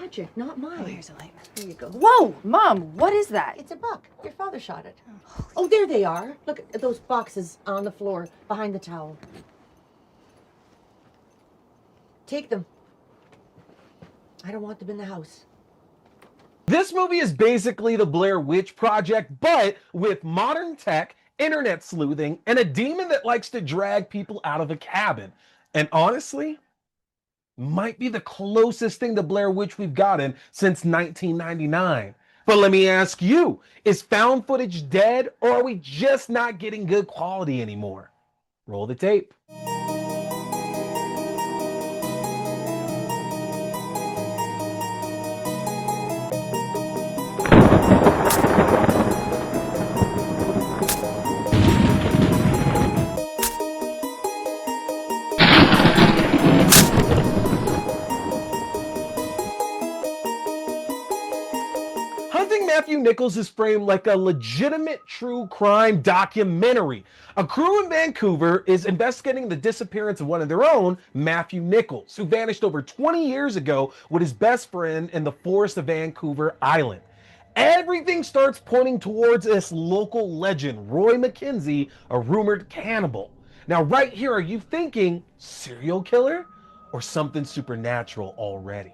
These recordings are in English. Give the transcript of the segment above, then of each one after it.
Project, not mine. Oh, here's a light. Here you go. Whoa, Mom, what is that? It's a buck. Your father shot it. Oh, there they are. Look at those boxes on the floor behind the towel. Take them. I don't want them in the house. This movie is basically the Blair Witch Project, but with modern tech, internet sleuthing, and a demon that likes to drag people out of a cabin. And honestly, might be the closest thing to Blair Witch we've gotten since 1999. But let me ask you, is found footage dead, or are we just not getting good quality anymore? Roll the tape. Hunting Matthew Nichols is framed like a legitimate true crime documentary. A crew in Vancouver is investigating the disappearance of one of their own, Matthew Nichols, who vanished over 20 years ago with his best friend in the forest of Vancouver Island. Everything starts pointing towards this local legend, Roy McKenzie, a rumored cannibal. Now, right here, are you thinking serial killer or something supernatural already?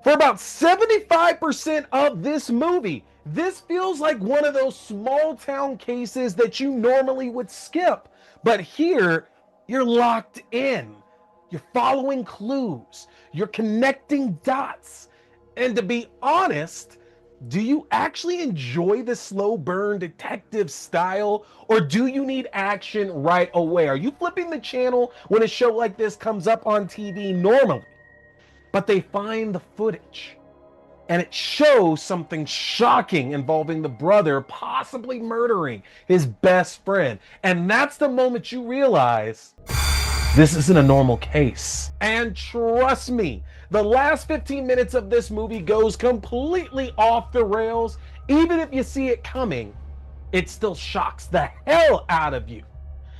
For about 75% of this movie, this feels like one of those small town cases that you normally would skip. But here, you're locked in. You're following clues. You're connecting dots. And to be honest, do you actually enjoy the slow burn detective style, or do you need action right away? Are you flipping the channel when a show like this comes up on TV normally? But they find the footage, and it shows something shocking involving the brother possibly murdering his best friend. And that's the moment you realize this isn't a normal case. And trust me, the last 15 minutes of this movie goes completely off the rails. Even if you see it coming, it still shocks the hell out of you.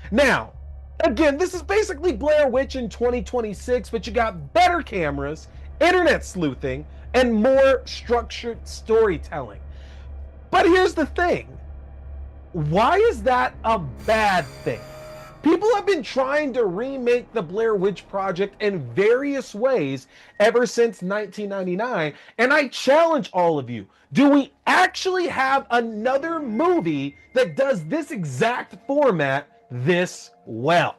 Now, again, this is basically Blair Witch in 2026, but you got better cameras, internet sleuthing, and more structured storytelling. But here's the thing. Why is that a bad thing? People have been trying to remake the Blair Witch Project in various ways ever since 1999, and I challenge all of you, do we actually have another movie that does this exact format this well?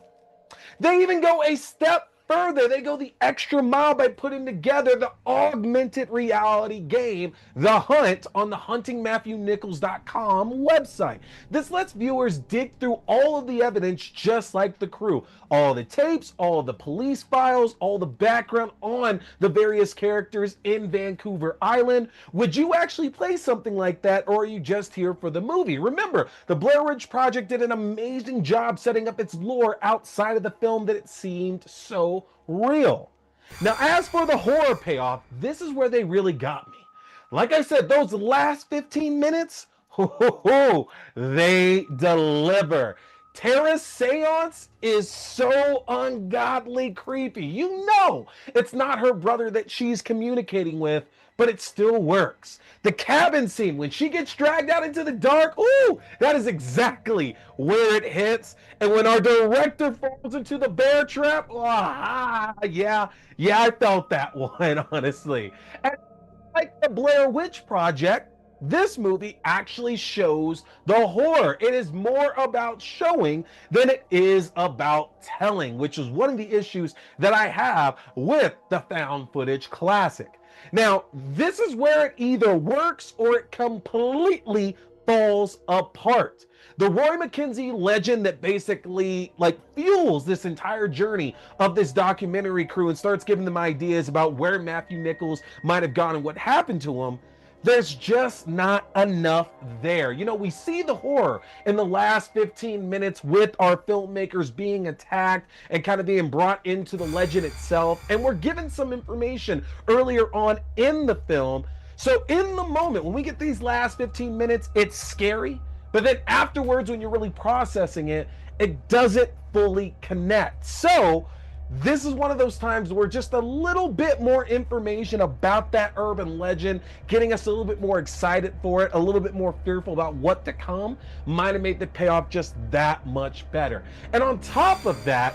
They even go a step further. They go the extra mile by putting together the augmented reality game, The Hunt, on the huntingmatthewnichols.com website. This lets viewers dig through all of the evidence just like the crew. All the tapes, all of the police files, all the background on the various characters in Vancouver Island. Would you actually play something like that, or are you just here for the movie? Remember, the Blair Witch Project did an amazing job setting up its lore outside of the film that it seemed so real. Now, as for the horror payoff, this is where they really got me. Like I said, those last 15 minutes, they deliver. Tara's seance is so ungodly creepy. You know it's not her brother that she's communicating with, but it still works. The cabin scene, when she gets dragged out into the dark, ooh, that is exactly where it hits. And when our director falls into the bear trap, yeah, I felt that one, honestly. And like the Blair Witch Project, this movie actually shows the horror. It is more about showing than it is about telling, which is one of the issues that I have with the found footage classic. Now, this is where it either works or it completely falls apart. The Roy McKenzie legend that basically fuels this entire journey of this documentary crew and starts giving them ideas about where Matthew Nichols might have gone and what happened to him, there's just not enough there. You know, we see the horror in the last 15 minutes with our filmmakers being attacked and kind of being brought into the legend itself. And we're given some information earlier on in the film. So in the moment, when we get these last 15 minutes, it's scary. But then afterwards, when you're really processing it, it doesn't fully connect. So This is one of those times where just a little bit more information about that urban legend, getting us a little bit more excited for it, a little bit more fearful about what to come, might have made the payoff just that much better. And on top of that,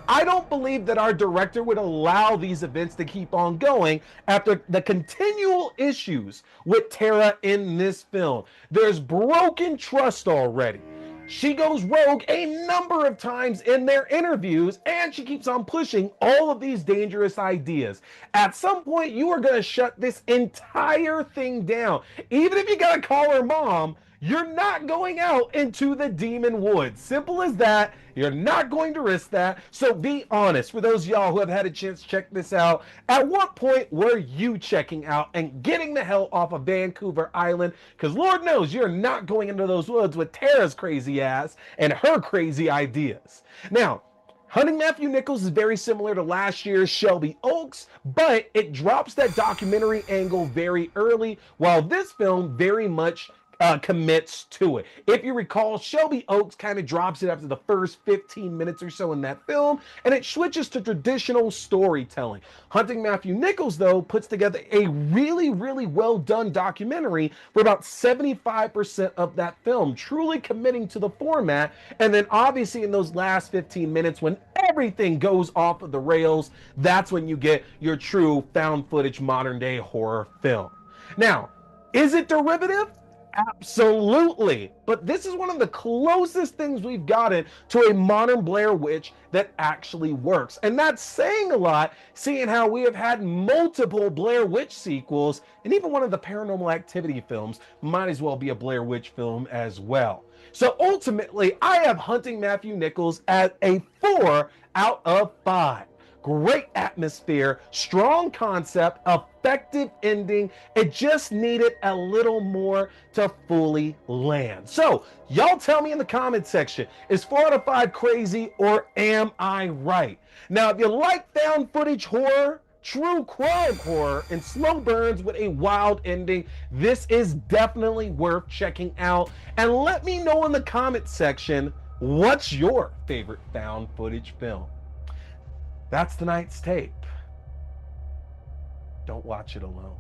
I don't believe that our director would allow these events to keep on going after the continual issues with Tara in this film. There's broken trust already. She goes rogue a number of times in their interviews, and she keeps on pushing all of these dangerous ideas. At some point, you are going to shut this entire thing down. Even if you got to call her mom, you're not going out into the demon woods. Simple as that. You're not going to risk that. So be honest. For those of y'all who have had a chance to check this out, at what point were you checking out and getting the hell off of Vancouver Island? Because Lord knows you're not going into those woods with Tara's crazy ass and her crazy ideas. Now, Hunting Matthew Nichols is very similar to last year's Shelby Oaks, but it drops that documentary angle very early, while this film very much commits to it. If you recall, Shelby Oaks kind of drops it after the first 15 minutes or so in that film, and it switches to traditional storytelling. Hunting Matthew Nichols, though, puts together a really, really well done documentary for about 75% of that film, truly committing to the format. And then obviously in those last 15 minutes, when everything goes off of the rails, that's when you get your true found footage modern day horror film. Now, is it derivative? Absolutely. But this is one of the closest things we've gotten to a modern Blair Witch that actually works. And that's saying a lot, seeing how we have had multiple Blair Witch sequels, and even one of the Paranormal Activity films might as well be a Blair Witch film as well. So ultimately, I have Hunting Matthew Nichols at a 4 out of 5. Great atmosphere, strong concept, effective ending. It just needed a little more to fully land. So, y'all tell me in the comment section, is 4 out of 5 crazy or am I right? Now, if you like found footage horror, true crime horror, and slow burns with a wild ending, this is definitely worth checking out. And let me know in the comment section, what's your favorite found footage film? That's tonight's tape. Don't watch it alone.